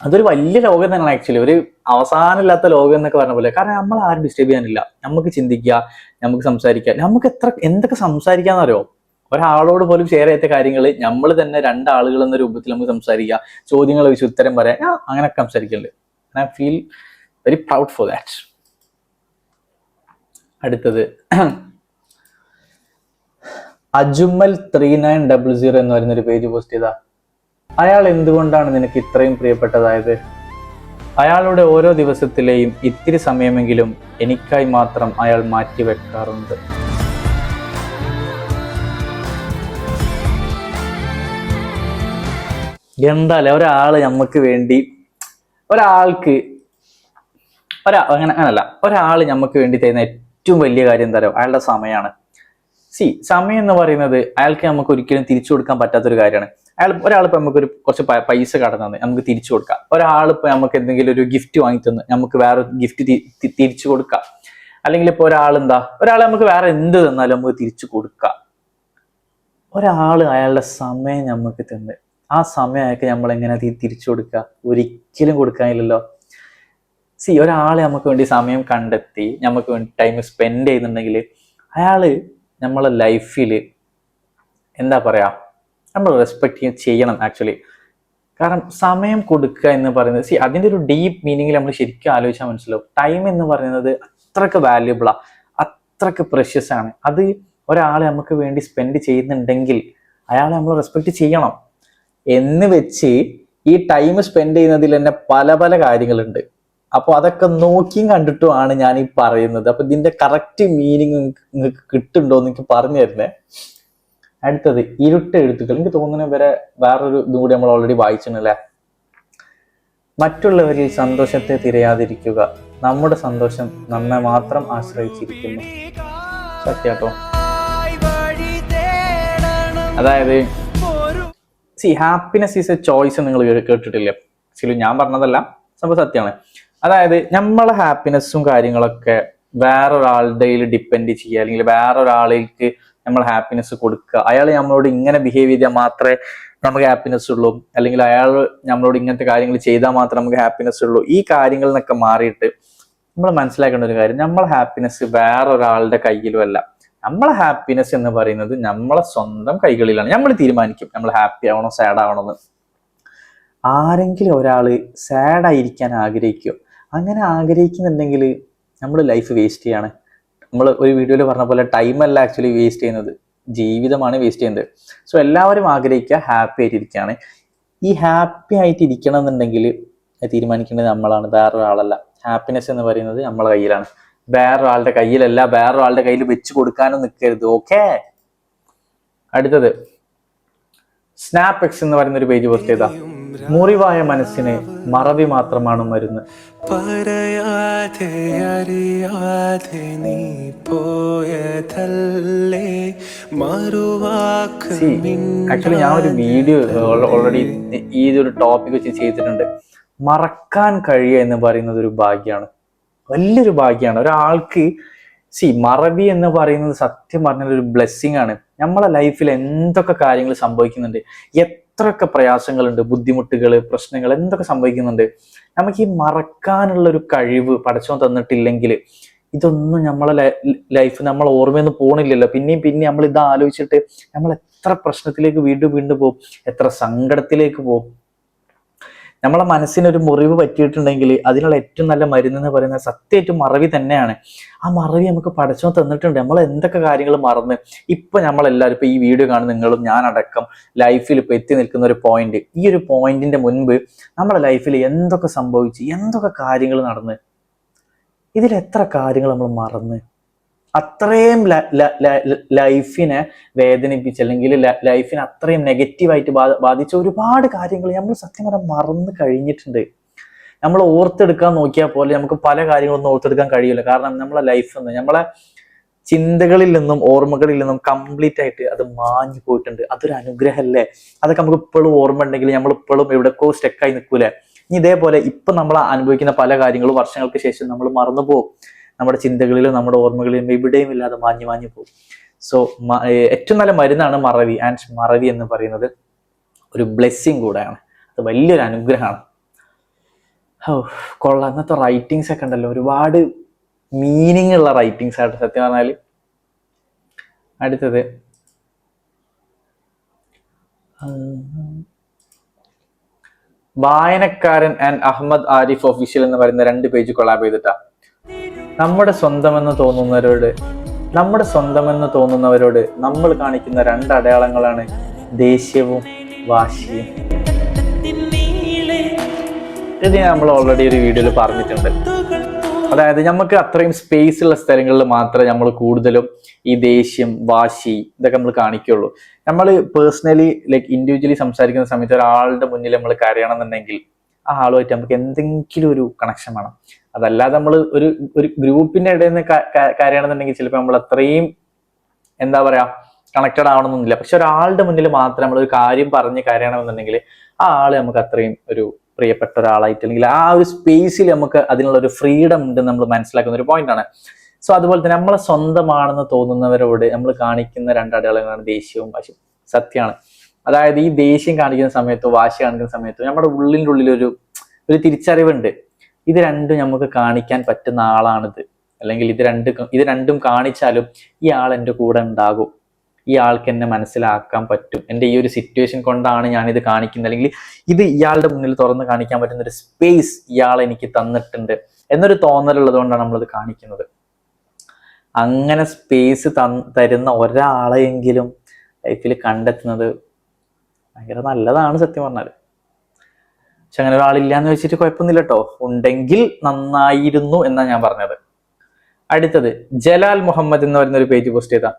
അതൊരു വലിയ ലോകം തന്നെയാണ് ആക്ച്വലി, ഒരു അവസാനമില്ലാത്ത ലോകം എന്നൊക്കെ പറഞ്ഞ പോലെ. കാരണം നമ്മൾ ആരും ഡിസ്റ്റർബ് ചെയ്യാനില്ല. നമുക്ക് ചിന്തിക്കുക, നമുക്ക് സംസാരിക്കാം. നമുക്ക് എന്തൊക്കെ സംസാരിക്കാന്നറിയോ? ഒരാളോട് പോലും ഷെയർ ചെയ്യാത്ത കാര്യങ്ങൾ നമ്മൾ തന്നെ 2 ആളുകൾ എന്ന രൂപത്തിൽ നമുക്ക് സംസാരിക്കുക, ചോദ്യങ്ങൾ ചോദിച്ച് ഉത്തരം പറയാം. ഞാൻ അങ്ങനെയൊക്കെ സംസാരിക്കലുണ്ട്. I feel very proud for that. അടുത്തത് അജുമൽ 3900 എന്ന് പറയുന്നൊരു പേജ് പോസ്റ്റ് ചെയ്താ. അയാൾ എന്തുകൊണ്ടാണ് നിനക്ക് ഇത്രയും പ്രിയപ്പെട്ടതായത്? അയാളുടെ ഓരോ ദിവസത്തിലെയും ഇത്തിരി സമയമെങ്കിലും എനിക്കായി മാത്രം അയാൾ മാറ്റിവെക്കാറുണ്ട്. എന്താല്ലേ ഒരാള് നമുക്ക് വേണ്ടി ഒരാള് നമുക്ക് വേണ്ടി തരുന്ന ഏറ്റവും വലിയ കാര്യം എന്താ പറയുക? അയാളുടെ സമയമാണ്. സമയം എന്ന് പറയുന്നത് അയാൾക്ക് നമുക്ക് ഒരിക്കലും തിരിച്ചു കൊടുക്കാൻ പറ്റാത്തൊരു കാര്യമാണ്. ഒരാളിപ്പോ നമുക്കൊരു കുറച്ച് പൈസ കടന്നു തന്നെ നമുക്ക് തിരിച്ചു കൊടുക്കാം. ഒരാളിപ്പോ നമുക്ക് എന്തെങ്കിലും ഒരു ഗിഫ്റ്റ് വാങ്ങി തന്ന് നമുക്ക് വേറെ ഗിഫ്റ്റ് തിരിച്ചു കൊടുക്കാം. അല്ലെങ്കിൽ ഇപ്പൊ ഒരാൾ നമുക്ക് വേറെ എന്ത് തന്നാലും നമുക്ക് തിരിച്ചു കൊടുക്കാം. ഒരാള് അയാളുടെ സമയം നമുക്ക് തന്ന് ആ സമയം അയാൾക്ക് നമ്മൾ എങ്ങനെ തിരിച്ചു കൊടുക്കുക? ഒരിക്കലും കൊടുക്കാനില്ലല്ലോ. ഒരാളെ നമുക്ക് വേണ്ടി സമയം കണ്ടെത്തി നമുക്ക് വേണ്ടി ടൈം സ്പെൻഡ് ചെയ്യുന്നുണ്ടെങ്കിൽ അയാള് നമ്മളെ ലൈഫിൽ എന്താ പറയാ, നമ്മൾ റെസ്പെക്ട് ചെയ്യണം ആക്ച്വലി. കാരണം സമയം കൊടുക്കുക എന്ന് പറയുന്നത് അതിൻ്റെ ഒരു ഡീപ്പ് മീനിങ്ങിൽ നമ്മൾ ശരിക്കും ആലോചിച്ചാൽ മനസ്സിലാവും. ടൈം എന്ന് പറയുന്നത് അത്രക്ക് വാല്യുബിളാണ്, അത്രക്ക് പ്രഷ്യസ് ആണ്. അത് ഒരാളെ നമുക്ക് വേണ്ടി സ്പെൻഡ് ചെയ്യുന്നുണ്ടെങ്കിൽ അയാളെ നമ്മൾ റെസ്പെക്ട് ചെയ്യണം. എന്ന് വെച്ച് ഈ ടൈം സ്പെൻഡ് ചെയ്യുന്നതിൽ തന്നെ പല പല കാര്യങ്ങളുണ്ട്. അപ്പോൾ അതൊക്കെ നോക്കിയും കണ്ടിട്ടുമാണ് ഞാൻ ഈ പറയുന്നത്. അപ്പൊ ഇതിന്റെ കറക്റ്റ് മീനിങ് നിങ്ങൾക്ക് കിട്ടുന്നുണ്ടോ എന്ന് എനിക്ക് പറഞ്ഞു തരുന്നേ. അടുത്തത് ഇരുട്ട് എഴുത്തുകൾ. എനിക്ക് തോന്നുന്ന വേറൊരു ഇതും കൂടി നമ്മൾ ഓൾറെഡി വായിച്ചിട്ടുണ്ടല്ലേ. മറ്റുള്ളവരിൽ സന്തോഷത്തെ തിരയാതിരിക്കുക, നമ്മുടെ സന്തോഷം നമ്മെ മാത്രം ആശ്രയിച്ചിരിക്കുന്നു. സത്യാട്ടോ. അതായത് ഹാപ്പിനെസ് ഈസ് എ ചോയ്സ് നിങ്ങൾ കേട്ടിട്ടില്ല? ഞാൻ പറഞ്ഞതല്ല, സംഭവം സത്യമാണ്. അതായത് നമ്മളെ ഹാപ്പിനെസ്സും കാര്യങ്ങളൊക്കെ വേറൊരാളുടെ ഡിപ്പെൻഡ് ചെയ്യുക, അല്ലെങ്കിൽ വേറൊരാൾക്ക് നമ്മൾ ഹാപ്പിനെസ് കൊടുക്കുക. അയാൾ നമ്മളോട് ഇങ്ങനെ ബിഹേവ് ചെയ്താൽ മാത്രമേ നമുക്ക് ഹാപ്പിനെസ് ഉള്ളൂ, അല്ലെങ്കിൽ അയാൾ നമ്മളോട് ഇങ്ങനത്തെ കാര്യങ്ങൾ ചെയ്താൽ മാത്രമേ നമുക്ക് ഹാപ്പിനെസ് ഉള്ളൂ. ഈ കാര്യങ്ങളിൽ നിന്നൊക്കെ മാറിയിട്ട് നമ്മൾ മനസ്സിലാക്കേണ്ട ഒരു കാര്യം, നമ്മളെ ഹാപ്പിനെസ് വേറൊരാളുടെ കയ്യിലുമല്ല. നമ്മളെ ഹാപ്പിനെസ് എന്ന് പറയുന്നത് നമ്മളെ സ്വന്തം കൈകളിലാണ്. നമ്മൾ തീരുമാനിക്കും നമ്മൾ ഹാപ്പി ആവണോ സാഡ് ആവണമെന്ന്. ആരെങ്കിലും ഒരാൾ സാഡായിരിക്കാൻ ആഗ്രഹിക്കും. അങ്ങനെ ആഗ്രഹിക്കുന്നുണ്ടെങ്കിൽ നമ്മൾ ലൈഫ് വേസ്റ്റ് ചെയ്യാണ്. നമ്മൾ ഒരു വീഡിയോയിൽ പറഞ്ഞ പോലെ ടൈമല്ല ആക്ച്വലി വേസ്റ്റ് ചെയ്യുന്നത്, ജീവിതമാണ് വേസ്റ്റ് ചെയ്യുന്നത്. സോ എല്ലാവരും ആഗ്രഹിക്കുക ഹാപ്പി ആയിട്ടിരിക്കുകയാണ്. ഈ ഹാപ്പി ആയിട്ട് ഇരിക്കണം എന്നുണ്ടെങ്കിൽ തീരുമാനിക്കേണ്ടത് നമ്മളാണ്, വേറൊരാളല്ല. ഹാപ്പിനെസ് എന്ന് പറയുന്നത് നമ്മളെ കയ്യിലാണ്, വേറൊരാളുടെ കയ്യിലല്ല. വേറൊരാളുടെ കയ്യിൽ വെച്ച് കൊടുക്കാനും നിൽക്കരുത്. ഓക്കെ. അടുത്തത് സ്നാപ്പ് എക്സ് എന്ന് പറയുന്ന ഒരു പേജ് പോസ്റ്റ് ചെയ്താ, മുറിവായ മനസ്സിന് മറവി മാത്രമാണ് മരുന്ന്. ആക്ച്വലി ഞാൻ ഒരു വീഡിയോ ഓൾറെഡി ഈ ഒരു ടോപ്പിക് വെച്ച് ചെയ്തിട്ടുണ്ട്. മറക്കാൻ കഴിയുക എന്ന് പറയുന്നത് ഒരു ഭാഗ്യമാണ്, വലിയൊരു ഭാഗ്യമാണ് ഒരാൾക്ക്. മറവി എന്ന് പറയുന്നത് സത്യം പറഞ്ഞാൽ ഒരു ബ്ലെസ്സിങ് ആണ്. നമ്മളെ ലൈഫിൽ എന്തൊക്കെ കാര്യങ്ങൾ സംഭവിക്കുന്നുണ്ട്, എത്രയൊക്കെ പ്രയാസങ്ങളുണ്ട്, ബുദ്ധിമുട്ടുകൾ, പ്രശ്നങ്ങൾ എന്തൊക്കെ സംഭവിക്കുന്നുണ്ട്. നമുക്ക് ഈ മറക്കാനുള്ള ഒരു കഴിവ് പടച്ചോൻ തന്നിട്ടില്ലെങ്കിൽ ഇതൊന്നും നമ്മളെ ലൈഫ് നമ്മൾ ഓർമ്മയൊന്നും പോണില്ലല്ലോ. പിന്നെയും നമ്മൾ ഇത് ആലോചിച്ചിട്ട് നമ്മൾ എത്ര പ്രശ്നത്തിലേക്ക് വീണ്ടും പോകും, എത്ര സങ്കടത്തിലേക്ക് പോകും. നമ്മളെ മനസ്സിനൊരു മുറിവ് പറ്റിയിട്ടുണ്ടെങ്കിൽ അതിനുള്ള ഏറ്റവും നല്ല മരുന്ന് എന്ന് പറയുന്നത് സത്യമായിട്ടും മറവി തന്നെയാണ്. ആ മറവി നമുക്ക് പടച്ചോൻ തന്നിട്ടുണ്ട്. നമ്മൾ എന്തൊക്കെ കാര്യങ്ങൾ മറന്ന് ഇപ്പൊ നമ്മളെല്ലാവരും ഇപ്പൊ ഈ വീഡിയോ കാണുന്ന നിങ്ങളും ഞാനടക്കം ലൈഫിൽ ഇപ്പൊ എത്തി നിൽക്കുന്ന ഒരു പോയിന്റ്, ഈ ഒരു പോയിന്റിന്റെ മുൻപ് നമ്മുടെ ലൈഫിൽ എന്തൊക്കെ സംഭവിച്ചു, എന്തൊക്കെ കാര്യങ്ങൾ നടന്ന്, ഇതിൽ എത്ര കാര്യങ്ങൾ നമ്മൾ മറന്ന്, അത്രയും ലൈഫിനെ വേദനിപ്പിച്ച് അല്ലെങ്കിൽ ലൈഫിനെ അത്രയും നെഗറ്റീവായിട്ട് ബാധിച്ച ഒരുപാട് കാര്യങ്ങൾ നമ്മൾ സത്യം പറഞ്ഞാൽ മറന്നു കഴിഞ്ഞിട്ടുണ്ട്. നമ്മൾ ഓർത്തെടുക്കാൻ നോക്കിയാൽ പോലെ നമുക്ക് പല കാര്യങ്ങളൊന്നും ഓർത്തെടുക്കാൻ കഴിയില്ല. കാരണം നമ്മളെ ലൈഫ് നമ്മളെ ചിന്തകളിൽ നിന്നും ഓർമ്മകളിൽ നിന്നും കംപ്ലീറ്റ് ആയിട്ട് അത് മാഞ്ഞു പോയിട്ടുണ്ട്. അതൊരു അനുഗ്രഹമല്ലേ? അതൊക്കെ നമുക്ക് ഇപ്പോഴും ഓർമ്മ ഉണ്ടെങ്കിൽ നമ്മൾ ഇപ്പോഴും എവിടെക്കോ സ്റ്റെക്കായി നിൽക്കൂലേ? ഇനി ഇതേപോലെ ഇപ്പൊ നമ്മൾ അനുഭവിക്കുന്ന പല കാര്യങ്ങളും വർഷങ്ങൾക്ക് ശേഷം നമ്മൾ മറന്നു പോകും. നമ്മുടെ ചിന്തകളിലും നമ്മുടെ ഓർമ്മകളിലും എവിടെയും ഇല്ലാതെ മാഞ്ഞു പോകും. സോ ഏറ്റവും നല്ല മരുന്നാണ് മറവി. ആൻഡ് മറവി എന്ന് പറയുന്നത് ഒരു ബ്ലെസ്സിങ് കൂടെയാണ്, അത് വലിയൊരു അനുഗ്രഹമാണ്. കൊള്ളാം. അന്നത്തെ റൈറ്റിങ്സ് ഒക്കെ ഉണ്ടല്ലോ, ഒരുപാട് മീനിങ് ഉള്ള റൈറ്റിങ്സ് ആയിട്ട് സത്യം പറഞ്ഞാല്. അടുത്തത് വായനക്കാരൻ ആൻഡ് അഹമ്മദ് ആരിഫ് ഒഫീഷ്യൽ എന്ന് പറയുന്ന 2 പേജ് കൊളാബ് ചെയ്തിട്ടാ. നമ്മുടെ സ്വന്തമെന്ന് തോന്നുന്നവരോട് നമ്മൾ കാണിക്കുന്ന 2 അടയാളങ്ങളാണ് ദേഷ്യവും വാശിയും. ഇത് നമ്മൾ ഓൾറെഡി ഒരു വീഡിയോയിൽ പറഞ്ഞിട്ടുണ്ട്. അതായത് നമുക്ക് അത്രയും സ്പേസ് ഉള്ള സ്ഥലങ്ങളിൽ മാത്രമേ നമ്മൾ കൂടുതലും ഈ ദേഷ്യം, വാശി ഇതൊക്കെ നമ്മൾ കാണിക്കുള്ളൂ. നമ്മൾ പേഴ്സണലി ഇൻഡിവിജ്വലി സംസാരിക്കുന്ന സമയത്ത് ഒരാളുടെ മുന്നിൽ നമ്മൾ കരയണം എന്നുണ്ടെങ്കിൽ ആ ആളുമായിട്ട് നമുക്ക് എന്തെങ്കിലും ഒരു കണക്ഷൻ വേണം. അതല്ലാതെ നമ്മൾ ഒരു ഗ്രൂപ്പിന്റെ ഇടയിൽ നിന്ന് കരയണമെന്നുണ്ടെങ്കിൽ ചിലപ്പോൾ നമ്മൾ അത്രയും കണക്റ്റഡ് ആവണമെന്നൊന്നുമില്ല. പക്ഷെ ഒരാളുടെ മുന്നിൽ മാത്രം നമ്മൾ ഒരു കാര്യം പറഞ്ഞ് കരയണമെന്നുണ്ടെങ്കിൽ ആ ആള് നമുക്ക് അത്രയും ഒരു പ്രിയപ്പെട്ട ഒരാളായിട്ട് അല്ലെങ്കിൽ ആ ഒരു സ്പേസിൽ നമുക്ക് അതിനുള്ള ഒരു ഫ്രീഡം ഉണ്ടെന്ന് നമ്മൾ മനസ്സിലാക്കുന്ന ഒരു പോയിന്റ് ആണ്. സോ അതുപോലെ തന്നെ നമ്മളെ സ്വന്തമാണെന്ന് തോന്നുന്നവരോട് നമ്മൾ കാണിക്കുന്ന 2 അടയാളങ്ങളാണ് ദേഷ്യവും വാശിയും. സത്യമാണ്. അതായത് ഈ ദേഷ്യം കാണിക്കുന്ന സമയത്തോ വാശി കാണിക്കുന്ന സമയത്തോ നമ്മുടെ ഉള്ളിൻ്റെ ഉള്ളിലൊരു തിരിച്ചറിവുണ്ട്, ഇത് രണ്ടും നമുക്ക് കാണിക്കാൻ പറ്റുന്ന ആളാണിത്, അല്ലെങ്കിൽ ഇത് രണ്ടും കാണിച്ചാലും ഈ ആൾ എൻ്റെ കൂടെ ഉണ്ടാകും, ഈ ആൾക്ക് എന്നെ മനസ്സിലാക്കാൻ പറ്റും, എൻ്റെ ഈ ഒരു സിറ്റുവേഷൻ കൊണ്ടാണ് ഞാനിത് കാണിക്കുന്നത്, അല്ലെങ്കിൽ ഇത് ഇയാളുടെ മുന്നിൽ തുറന്ന് കാണിക്കാൻ പറ്റുന്ന ഒരു സ്പേസ് ഇയാൾ എനിക്ക് തന്നിട്ടുണ്ട് എന്നൊരു തോന്നലുള്ളത് കൊണ്ടാണ് നമ്മളത് കാണിക്കുന്നത്. അങ്ങനെ സ്പേസ് തരുന്ന ഒരാളെയെങ്കിലും ലൈഫിൽ കണ്ടെത്തുന്നത് ഭയങ്കര നല്ലതാണ് സത്യം പറഞ്ഞാൽ. പക്ഷെ അങ്ങനെ ഒരാളില്ലാന്ന് വെച്ചിട്ട് കുഴപ്പമൊന്നുമില്ല കേട്ടോ, ഉണ്ടെങ്കിൽ നന്നായിരുന്നു എന്നാണ് ഞാൻ പറഞ്ഞത്. അടുത്തത് ജലാൽ മുഹമ്മദ് എന്ന് പറയുന്ന ഒരു പേജ് പോസ്റ്റ് ചെയ്താ,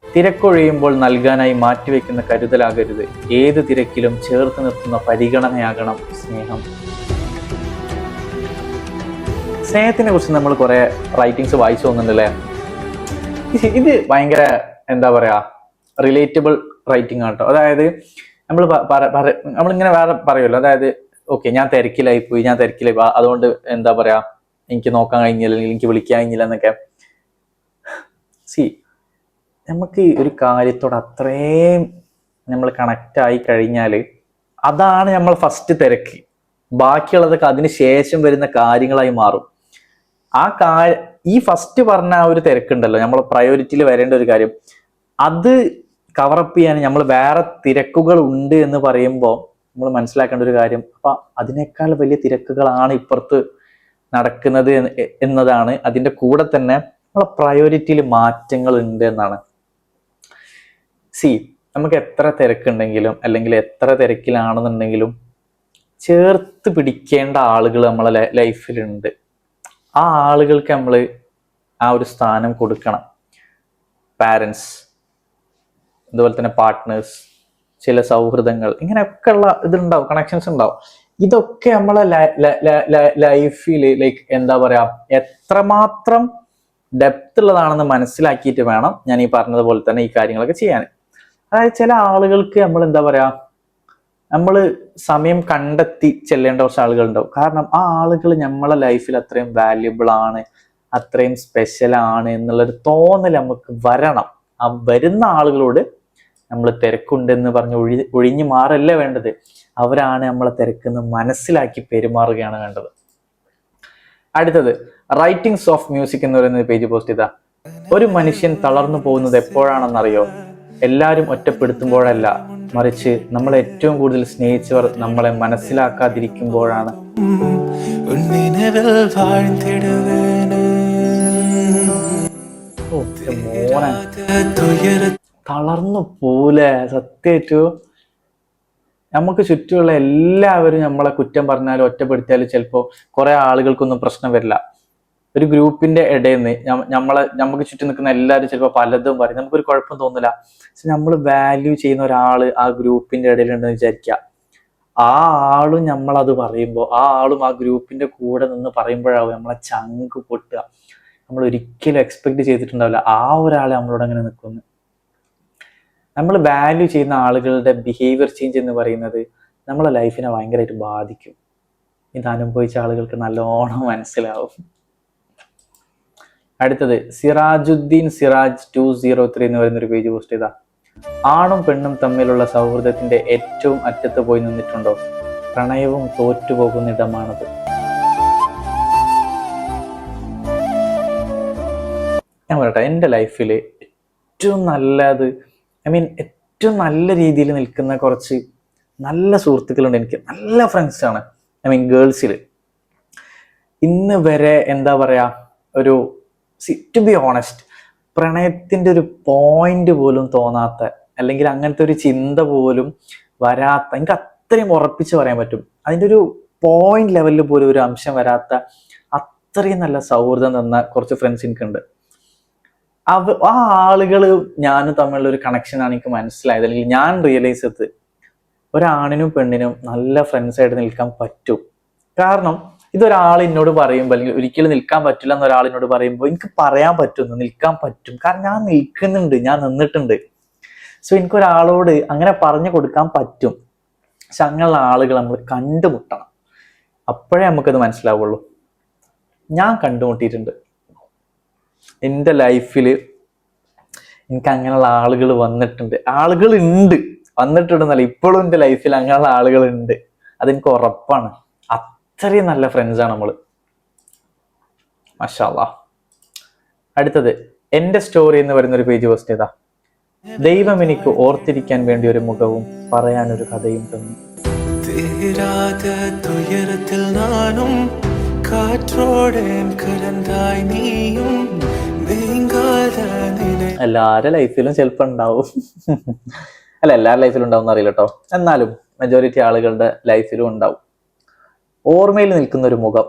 തിരക്കൊഴിയുമ്പോൾ നൽകാനായി മാറ്റിവെക്കുന്ന കരുതലാകരുത്, ഏത് തിരക്കിലും ചേർത്ത് നിർത്തുന്ന പരിഗണനയാകണം സ്നേഹം. സ്നേഹത്തിനെ കുറിച്ച് നമ്മൾ കുറെ റൈറ്റിങ്സ് വായിച്ചു പോകുന്നുണ്ടല്ലേ. ഇത് ഭയങ്കര റിലേറ്റബിൾ റൈറ്റിംഗ് ആണ് കേട്ടോ. അതായത് നമ്മളിങ്ങനെ വേറെ പറയുമല്ലോ, അതായത് ഓക്കെ ഞാൻ തിരക്കിലായി പോയി അതുകൊണ്ട് എനിക്ക് നോക്കാൻ കഴിഞ്ഞില്ല, അല്ലെങ്കിൽ എനിക്ക് വിളിക്കാൻ കഴിഞ്ഞില്ല എന്നൊക്കെ. നമുക്ക് ഒരു കാര്യത്തോട് അത്രയും നമ്മൾ കണക്റ്റ് ആയി കഴിഞ്ഞാൽ അതാണ് നമ്മൾ ഫസ്റ്റ് തിരക്ക്. ബാക്കിയുള്ളതൊക്കെ അതിന് ശേഷം വരുന്ന കാര്യങ്ങളായി മാറും. ഈ ഫസ്റ്റ് പറഞ്ഞ ആ ഒരു തിരക്കുണ്ടല്ലോ, നമ്മൾ പ്രയോറിറ്റിയിൽ വരേണ്ട ഒരു കാര്യം, അത് കവറപ്പ് ചെയ്യാൻ നമ്മൾ വേറെ തിരക്കുകൾ ഉണ്ട് എന്ന് പറയുമ്പോൾ നമ്മൾ മനസ്സിലാക്കേണ്ട ഒരു കാര്യം, അപ്പൊ അതിനേക്കാൾ വലിയ തിരക്കുകളാണ് ഇപ്പുറത്ത് നടക്കുന്നത് എന്നതാണ്. അതിന്റെ കൂടെ തന്നെ നമ്മളെ പ്രയോറിറ്റിയിൽ മാറ്റങ്ങൾ ഉണ്ട് എന്നാണ്. നമുക്ക് എത്ര തിരക്കുണ്ടെങ്കിലും അല്ലെങ്കിൽ എത്ര തിരക്കിലാണെന്നുണ്ടെങ്കിലും ചേർത്ത് പിടിക്കേണ്ട ആളുകൾ നമ്മളെ ലൈഫിലുണ്ട്. ആ ആളുകൾക്ക് നമ്മൾ ആ ഒരു സ്ഥാനം കൊടുക്കണം. പാരൻസ്, അതുപോലെ തന്നെ പാർട്ട്നേഴ്സ്, ചില സൗഹൃദങ്ങൾ, ഇങ്ങനെയൊക്കെ ഉള്ള ഇതുണ്ടാവും, കണക്ഷൻസ് ഉണ്ടാവും. ഇതൊക്കെ നമ്മളെ ലൈഫിൽ ലൈക്ക് എന്താ പറയാ എത്രമാത്രം ഡെപ്ത് ഉള്ളതാണെന്ന് മനസ്സിലാക്കിയിട്ട് വേണം ഞാൻ ഈ പറഞ്ഞതുപോലെ തന്നെ ഈ കാര്യങ്ങളൊക്കെ ചെയ്യാൻ. അതായത് ചില ആളുകൾക്ക് നമ്മൾ എന്താ പറയാ നമ്മൾ സമയം കണ്ടെത്തി ചെല്ലേണ്ട കുറച്ച് ആളുകളുണ്ടാവും. കാരണം ആ ആളുകൾ നമ്മളെ ലൈഫിൽ അത്രയും വാല്യുബിൾ ആണ്, അത്രയും സ്പെഷ്യൽ ആണ് എന്നുള്ളൊരു തോന്നൽ നമുക്ക് വരണം. ആ വരുന്ന ആളുകളോട് നമ്മൾ തിരക്കുണ്ടെന്ന് പറഞ്ഞ് ഒഴിഞ്ഞു മാറല്ല വേണ്ടത്. അവരാണ് നമ്മളെ തിരക്കെന്ന് മനസ്സിലാക്കി പെരുമാറുകയാണ് വേണ്ടത്. അടുത്തത് റൈറ്റിംഗ്സ് ഓഫ് മ്യൂസിക് എന്ന് പറയുന്ന പേജ് പോസ്റ്റ് ചെയ്താ. ഒരു മനുഷ്യൻ തളർന്നു പോകുന്നത് എപ്പോഴാണെന്നറിയോ? എല്ലാവരും ഒറ്റപ്പെടുത്തുമ്പോഴല്ല, മറിച്ച് നമ്മൾ ഏറ്റവും കൂടുതൽ സ്നേഹിച്ചവർ നമ്മളെ മനസ്സിലാക്കാതിരിക്കുമ്പോഴാണ്. തളർന്നു പോലെ സത്യേറ്റു. നമുക്ക് ചുറ്റുമുള്ള എല്ലാവരും നമ്മളെ കുറ്റം പറഞ്ഞാലും ഒറ്റപ്പെടുത്തിയാലും ചിലപ്പോൾ കുറെ ആളുകൾക്കൊന്നും പ്രശ്നം വരില്ല. ഒരു ഗ്രൂപ്പിന്റെ ഇടയിൽ നിന്ന് നമുക്ക് ചുറ്റും നിൽക്കുന്ന എല്ലാവരും ചിലപ്പോൾ പലതും പറയും, നമുക്കൊരു കുഴപ്പം തോന്നില്ല. പക്ഷെ നമ്മൾ വാല്യൂ ചെയ്യുന്ന ഒരാള് ആ ഗ്രൂപ്പിന്റെ ഇടയിലുണ്ടെന്ന് വിചാരിക്കുക. ആ ആളും നമ്മളത് പറയുമ്പോൾ, ആ ആളും ആ ഗ്രൂപ്പിന്റെ കൂടെ നിന്ന് പറയുമ്പോഴാവും നമ്മളെ ചങ്ക് പൊട്ടുക. നമ്മൾ ഒരിക്കലും എക്സ്പെക്ട് ചെയ്തിട്ടുണ്ടാവില്ല ആ ഒരാളെ നമ്മളോട് അങ്ങനെ നിൽക്കുന്നു. നമ്മൾ വാല്യൂ ചെയ്യുന്ന ആളുകളുടെ ബിഹേവിയർ ചേഞ്ച് എന്ന് പറയുന്നത് നമ്മളെ ലൈഫിനെ ഭയങ്കരമായിട്ട് ബാധിക്കും. ഇത് അനുഭവിച്ച ആളുകൾക്ക് നല്ലോണം മനസ്സിലാവും. അടുത്തത് സിറാജുദ്ദീൻ സിറാജ് 203 എന്ന് പറയുന്ന ഒരു പേജ് പോസ്റ്റ് ചെയ്താ. ആണും പെണ്ണും തമ്മിലുള്ള സൗഹൃദത്തിന്റെ ഏറ്റവും അറ്റത്ത് പോയി നിന്നിട്ടുണ്ടോ? പ്രണയവും തോറ്റുപോകുന്ന ഇടമാണത്. ഞാൻ പറയട്ടെ, എൻ്റെ ലൈഫിൽ ഏറ്റവും നല്ലത്, ഏറ്റവും നല്ല രീതിയിൽ നിൽക്കുന്ന കുറച്ച് നല്ല സുഹൃത്തുക്കളുണ്ട് എനിക്ക്. നല്ല ഫ്രണ്ട്സാണ്, ഗേൾസിൽ. ഇന്ന് വരെ എന്താ പറയാ ഒരു ടു ബി ഓണസ്റ്റ് പ്രണയത്തിന്റെ ഒരു പോയിന്റ് പോലും തോന്നാത്ത, അല്ലെങ്കിൽ അങ്ങനത്തെ ഒരു ചിന്ത പോലും വരാത്ത, എനിക്ക് അത്രയും ഉറപ്പിച്ച് പറയാൻ പറ്റും, അതിൻ്റെ ഒരു പോയിന്റ് ലെവലിൽ പോലും ഒരു അംശം വരാത്ത അത്രയും നല്ല സൗഹൃദം തന്ന കുറച്ച് ഫ്രണ്ട്സ് എനിക്കുണ്ട്. ആ ആളുകൾ ഞാനും തമ്മിലുള്ള ഒരു കണക്ഷനാണ് എനിക്ക് മനസ്സിലായത്, അല്ലെങ്കിൽ ഞാൻ റിയലൈസ് ചെയ്തത്. ഒരാണിനും പെണ്ണിനും നല്ല ഫ്രണ്ട്സായിട്ട് നിൽക്കാൻ പറ്റും. കാരണം ഇതൊരാൾ എന്നോട് പറയുമ്പോൾ, അല്ലെങ്കിൽ ഒരിക്കലും നിൽക്കാൻ പറ്റില്ല എന്നൊരാളിനോട് പറയുമ്പോൾ എനിക്ക് പറയാൻ പറ്റുന്നു, നിൽക്കാൻ പറ്റും. കാരണം ഞാൻ നിൽക്കുന്നുണ്ട്, ഞാൻ നിന്നിട്ടുണ്ട്. സോ എനിക്കൊരാളോട് അങ്ങനെ പറഞ്ഞു കൊടുക്കാൻ പറ്റും. പക്ഷെ അങ്ങനെയുള്ള ആളുകൾ നമ്മൾ കണ്ടുമുട്ടണം, അപ്പോഴേ നമുക്കത് മനസ്സിലാവുള്ളൂ. ഞാൻ കണ്ടുമുട്ടിയിട്ടുണ്ട് എൻ്റെ ലൈഫിൽ. എനിക്ക് അങ്ങനെയുള്ള ആളുകൾ വന്നിട്ടുണ്ട്, ആളുകളുണ്ട്, വന്നിട്ടുണ്ടെന്നല്ല, ഇപ്പോഴും എൻ്റെ ലൈഫിൽ അങ്ങനെയുള്ള ആളുകളുണ്ട്. അതെനിക്ക് ഉറപ്പാണ്. അത്രയും നല്ല ഫ്രണ്ട്സാണ് നമ്മള്, മാഷാ അല്ലാഹ്. അടുത്തത് എൻ്റെ സ്റ്റോറി എന്ന് പറയുന്ന ഒരു പേജ് പോസ്റ്റ് ചെയ്താ. ദൈവം എനിക്ക് ഓർത്തിരിക്കാൻ വേണ്ടി ഒരു മുഖവും പറയാനൊരു കഥയും തന്നു. എല്ലാവരുടെ ലൈഫിലും ചിലപ്പോൾ ഉണ്ടാവും, അല്ല എല്ലാവരുടെ ലൈഫിലും ഉണ്ടാവും അറിയില്ല കേട്ടോ, എന്നാലും മെജോറിറ്റി ആളുകളുടെ ലൈഫിലും ഉണ്ടാവും. ഓർമ്മയിൽ നിൽക്കുന്ന ഒരു മുഖം,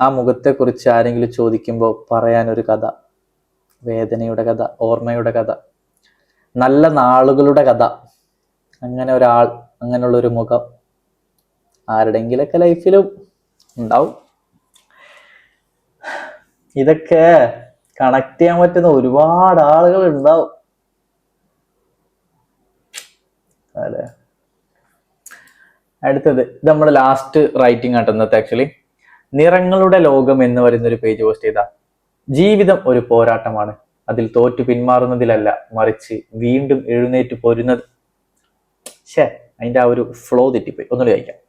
ആ മുഖത്തെക്കുറിച്ച് ആരെങ്കിലും ചോദിക്കുമ്പോൾ പറയാനൊരു കഥ, വേദനയുടെ കഥ, ഓർമ്മയുടെ കഥ, നല്ല നാളുകളുടെ കഥ. അങ്ങനെ ഒരാൾ, അങ്ങനെയുള്ളൊരു മുഖം ആരുടെങ്കിലൊക്കെ ലൈഫിലും ഉണ്ടാവും. ഇതൊക്കെ കണക്ട് ചെയ്യാൻ പറ്റുന്ന ഒരുപാട് ആളുകൾ ഉണ്ടാവും അല്ലേ. അടുത്തത് ഇത് നമ്മുടെ ലാസ്റ്റ് റൈറ്റിംഗ് ആട്ടുന്നത് ആക്ച്വലി. നിറങ്ങളുടെ ലോകം എന്ന് പറയുന്ന ഒരു പേജ് പോസ്റ്റ് ചെയ്താ. ജീവിതം ഒരു പോരാട്ടമാണ്, അതിൽ തോറ്റു പിന്മാറുന്നതിലല്ല, മറിച്ച് വീണ്ടും എഴുന്നേറ്റ് പോരുന്നത്. അതിന്റെ ആ ഒരു ഫ്ലോ തെറ്റിപ്പോയി, ഒന്നുകൂടി വായിക്കാം.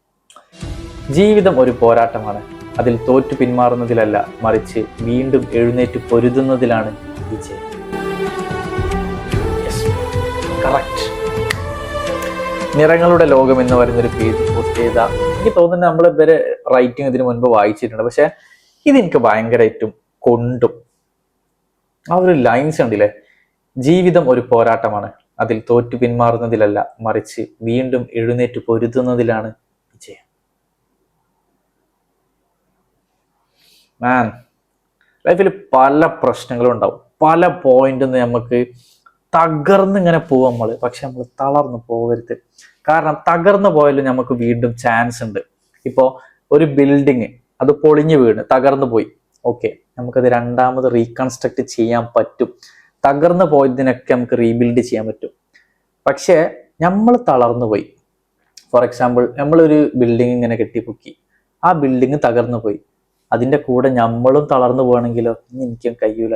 ജീവിതം ഒരു പോരാട്ടമാണ്, അതിൽ തോറ്റു പിന്മാറുന്നതിലല്ല, മറിച്ച് വീണ്ടും എഴുന്നേറ്റ് പൊരുതുന്നതിലാണ് വിജയം. കറക്റ്റ്. നിറങ്ങളുടെ ലോകം എന്ന് പറയുന്നൊരു പേജ് പോസ്റ്റ് ചെയ്ത, എനിക്ക് തോന്നുന്നത് നമ്മൾ ഇവരെ റൈറ്റിംഗ് ഇതിനു മുൻപ് വായിച്ചിട്ടുണ്ട്, പക്ഷെ ഇതെനിക്ക് ഭയങ്കരമായിട്ടും കൊണ്ടും. ആ ഒരു ലൈൻസ് ഉണ്ടല്ലേ, ജീവിതം ഒരു പോരാട്ടമാണ്, അതിൽ തോറ്റു പിന്മാറുന്നതിലല്ല, മറിച്ച് വീണ്ടും എഴുന്നേറ്റ് പൊരുതുന്നതിലാണ് വിജയം. മാൻ, ലൈഫിൽ പല പ്രശ്നങ്ങളും ഉണ്ടാവും, പല പോയിന്റിൽ നിന്ന് നമുക്ക് തകർന്ന് ഇങ്ങനെ പോവും നമ്മൾ. പക്ഷെ നമ്മൾ തളർന്നു പോകരുത്. കാരണം തകർന്നു പോയാലും നമുക്ക് വീണ്ടും ചാൻസ് ഉണ്ട്. ഇപ്പോൾ ഒരു ബിൽഡിങ് അത് പൊളിഞ്ഞു വീണ് തകർന്നു പോയി, ഓക്കെ, നമുക്കത് രണ്ടാമത് റീകൺസ്ട്രക്ട് ചെയ്യാൻ പറ്റും. തകർന്നു പോയതിനൊക്കെ നമുക്ക് റീബിൽഡ് ചെയ്യാൻ പറ്റും. പക്ഷേ നമ്മൾ തളർന്നു പോയി, ഫോർ എക്സാമ്പിൾ നമ്മളൊരു ബിൽഡിങ് ഇങ്ങനെ കെട്ടിപ്പൊക്കി, ആ ബിൽഡിങ് തകർന്നു പോയി, അതിൻ്റെ കൂടെ നമ്മളും തളർന്നു പോകണമെങ്കിലോ, ഇനി എനിക്കും കഴിയൂല,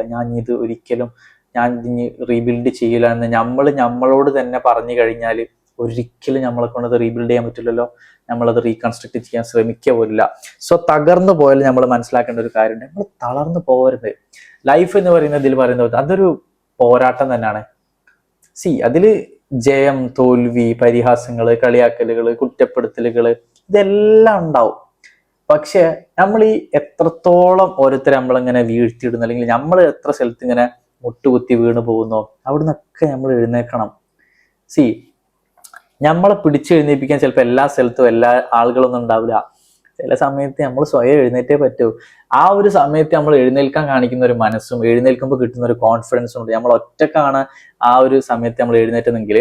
ഞാൻ ഇനി റീബിൽഡ് ചെയ്യൂല എന്ന് നമ്മളോട് തന്നെ പറഞ്ഞു കഴിഞ്ഞാൽ ഒരിക്കലും നമ്മളെ കൊണ്ടത് റീബിൽഡ് ചെയ്യാൻ പറ്റില്ലല്ലോ, നമ്മളത് റീകൺസ്ട്രക്ട് ചെയ്യാൻ ശ്രമിക്കുക പോലില്ല. സോ തകർന്നു പോയാൽ നമ്മൾ മനസ്സിലാക്കേണ്ട ഒരു കാര്യമുണ്ട്, നമ്മൾ തളർന്നു പോകരുത്. ലൈഫ് എന്ന് പറയുന്നത് അതൊരു പോരാട്ടം തന്നെയാണ്. അതിൽ ജയം, തോൽവി, പരിഹാസങ്ങള്, കളിയാക്കലുകള്, കുറ്റപ്പെടുത്തലുകള് ഇതെല്ലാം ഉണ്ടാവും. പക്ഷെ നമ്മൾ ഈ എത്രത്തോളം ഓരോരുത്തരെ നമ്മളിങ്ങനെ വീഴ്ത്തിയിടുന്നു, അല്ലെങ്കിൽ നമ്മൾ എത്ര സ്ഥലത്ത് ഇങ്ങനെ മുട്ടുകുത്തി വീണ് പോകുന്നോ അവിടുന്നൊക്കെ നമ്മൾ എഴുന്നേക്കണം. നമ്മളെ പിടിച്ചെഴുന്നേൽപ്പിക്കാൻ ചിലപ്പോൾ എല്ലാ സ്ഥലത്തും എല്ലാ ആളുകളൊന്നും ഉണ്ടാവില്ല. ചില സമയത്ത് നമ്മൾ സ്വയം എഴുന്നേറ്റേ പറ്റൂ. ആ ഒരു സമയത്ത് നമ്മൾ എഴുന്നേൽക്കാൻ കാണിക്കുന്ന ഒരു മനസ്സും എഴുന്നേൽക്കുമ്പോൾ കിട്ടുന്ന ഒരു കോൺഫിഡൻസും ഉണ്ട്. നമ്മൾ ഒറ്റക്കാണ് ആ ഒരു സമയത്ത് നമ്മൾ എഴുന്നേറ്റതെങ്കിൽ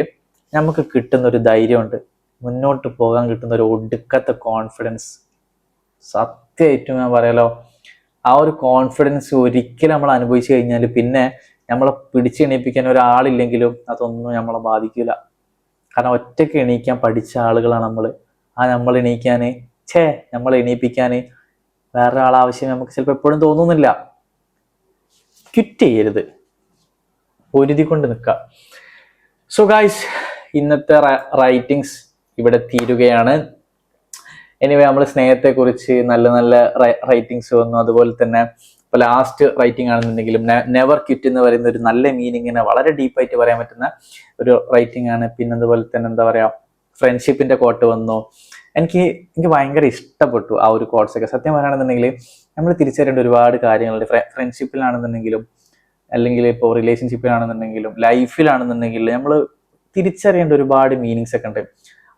നമുക്ക് കിട്ടുന്ന ഒരു ധൈര്യമുണ്ട്, മുന്നോട്ട് പോകാൻ കിട്ടുന്ന ഒരു ഒടുക്കത്തെ കോൺഫിഡൻസ്. സത്യമായിട്ടും ഞാൻ പറയാലോ, ആ ഒരു കോൺഫിഡൻസ് ഒരിക്കലും നമ്മൾ അനുഭവിച്ചു കഴിഞ്ഞാൽ പിന്നെ നമ്മളെ പിടിച്ചെണീപ്പിക്കാൻ ഒരാളില്ലെങ്കിലും അതൊന്നും നമ്മളെ ബാധിക്കില്ല. കാരണം ഒറ്റയ്ക്ക് എണീക്കാൻ പഠിച്ച ആളുകളാണ് നമ്മൾ. നമ്മൾ നമ്മൾ എണീപ്പിക്കാൻ വേറൊരാൾ ആവശ്യം നമുക്ക് ചിലപ്പോൾ എപ്പോഴും തോന്നുന്നില്ല. ക്വിറ്റ് ചെയ്യരുത്, പൊരുതി കൊണ്ട് നിൽക്കുക. സോ ഗായ്സ്, ഇന്നത്തെ റൈറ്റിങ്സ് ഇവിടെ തീരുകയാണ്. എനിവേ, നമ്മൾ സ്നേഹത്തെക്കുറിച്ച് നല്ല നല്ല റൈറ്റിങ്സ് വന്നു. അതുപോലെ തന്നെ ഇപ്പോൾ ലാസ്റ്റ് റൈറ്റിംഗ് ആണെന്നുണ്ടെങ്കിലും നെവർ ക്വിറ്റ് എന്ന് പറയുന്ന ഒരു നല്ല മീനിങ്ങിനെ വളരെ ഡീപ്പായിട്ട് പറയാൻ പറ്റുന്ന ഒരു റൈറ്റിംഗ് ആണ്. പിന്നെ അതുപോലെ തന്നെ എന്താ പറയുക, ഫ്രണ്ട്ഷിപ്പിന്റെ കോട്ട് വന്നു. എനിക്ക് ഭയങ്കര ഇഷ്ടപ്പെട്ടു ആ ഒരു കോട്ട്സ് ഒക്കെ. സത്യം പറയുകയാണെന്നുണ്ടെങ്കിൽ നമ്മൾ തിരിച്ചറിയേണ്ട ഒരുപാട് കാര്യങ്ങളുണ്ട്. ഫ്രണ്ട്ഷിപ്പിലാണെന്നുണ്ടെങ്കിലും, അല്ലെങ്കിൽ ഇപ്പോൾ റിലേഷൻഷിപ്പിലാണെന്നുണ്ടെങ്കിലും, ലൈഫിലാണെന്നുണ്ടെങ്കിലും നമ്മൾ തിരിച്ചറിയേണ്ട ഒരുപാട് മീനിങ്സ് ഒക്കെ ഉണ്ട്.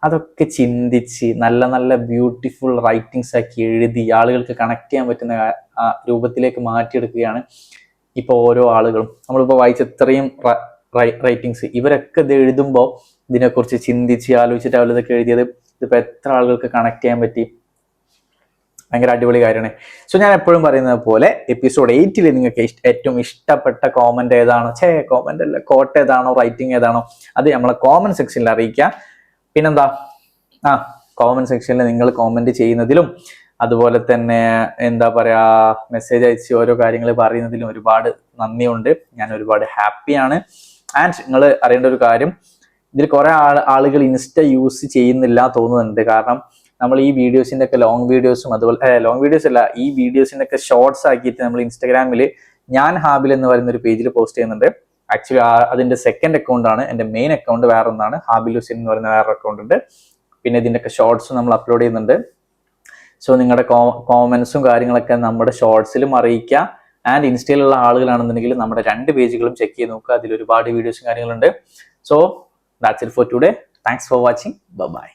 അതൊക്കെ ചിന്തിച്ച് നല്ല നല്ല ബ്യൂട്ടിഫുൾ റൈറ്റിങ്സ് ആക്കി എഴുതി ആളുകൾക്ക് കണക്ട് ചെയ്യാൻ പറ്റുന്ന രൂപത്തിലേക്ക് മാറ്റിയെടുക്കുകയാണ് ഇപ്പോൾ ഓരോ ആളുകളും. നമ്മളിപ്പോൾ വായിച്ച ഇത്രയും റൈറ്റിങ്സ്, ഇവരൊക്കെ ഇത് എഴുതുമ്പോൾ ഇതിനെക്കുറിച്ച് ചിന്തിച്ച് ആലോചിച്ചിട്ട് ഇതൊക്കെ എഴുതിയത്. ഇതിപ്പോൾ എത്ര ആളുകൾക്ക് കണക്ട് ചെയ്യാൻ പറ്റി, ഭയങ്കര അടിപൊളി കാര്യമാണ്. സോ ഞാൻ എപ്പോഴും പറയുന്നത് പോലെ എപ്പിസോഡ് 8 നിങ്ങൾക്ക് ഏറ്റവും ഇഷ്ടപ്പെട്ട കോമന്റ് ഏതാണോ, കോമന്റ് അല്ല, കോട്ട് ഏതാണോ, റൈറ്റിംഗ് ഏതാണോ, അത് നമ്മളെ കോമന്റ് സെക്ഷനിൽ അറിയിക്കുക. പിന്നെന്താ, കോമന്റ് സെക്ഷനിൽ നിങ്ങൾ കോമന്റ് ചെയ്യുന്നതിലും അതുപോലെ തന്നെ എന്താ പറയാ, മെസ്സേജ് അയച്ച് ഓരോ കാര്യങ്ങൾ പറയുന്നതിലും ഒരുപാട് നന്ദിയുണ്ട്. ഞാൻ ഒരുപാട് ഹാപ്പിയാണ്. ആൻഡ് നിങ്ങൾ അറിയേണ്ട ഒരു കാര്യം, ഇതിൽ കുറെ ആളുകൾ ഇൻസ്റ്റ യൂസ് ചെയ്യുന്നില്ല തോന്നുന്നുണ്ട്. കാരണം നമ്മൾ ഈ വീഡിയോസിന്റെ ഒക്കെ ലോങ് വീഡിയോസും, അതുപോലെ ലോങ് വീഡിയോസ് അല്ല, ഈ വീഡിയോസിന്റെ ഒക്കെ ഷോർട്സ് ആക്കിയിട്ട് നമ്മൾ ഇൻസ്റ്റാഗ്രാമിൽ ഞാൻ ഹാബിൽ എന്ന് പറയുന്ന ഒരു പേജിൽ പോസ്റ്റ് ചെയ്യുന്നുണ്ട്. ആക്ച്വലി അതിന്റെ സെക്കൻഡ് അക്കൗണ്ട് ആണ്, എന്റെ മെയിൻ അക്കൗണ്ട് വേറെ ഒന്നാണ്, ഹാബിൽ ഹുസൈൻ എന്ന് പറയുന്ന വേറെ അക്കൗണ്ട് ഉണ്ട്. പിന്നെ ഇതിന്റെ ഒക്കെ ഷോർട്സും നമ്മൾ അപ്ലോഡ് ചെയ്യുന്നുണ്ട്. സോ നിങ്ങളുടെ കോമന്റ്സും കാര്യങ്ങളൊക്കെ നമ്മുടെ ഷോർട്സിലും അറിയിക്കുക. ആൻഡ് ഇൻസ്റ്റയിലുള്ള ആളുകളാണെന്നുണ്ടെങ്കിൽ നമ്മുടെ 2 പേജുകളും ചെക്ക് ചെയ്ത് നോക്കുക, അതിൽ ഒരുപാട് വീഡിയോസും കാര്യങ്ങളുണ്ട്. So that's it for today. Thanks for watching. By.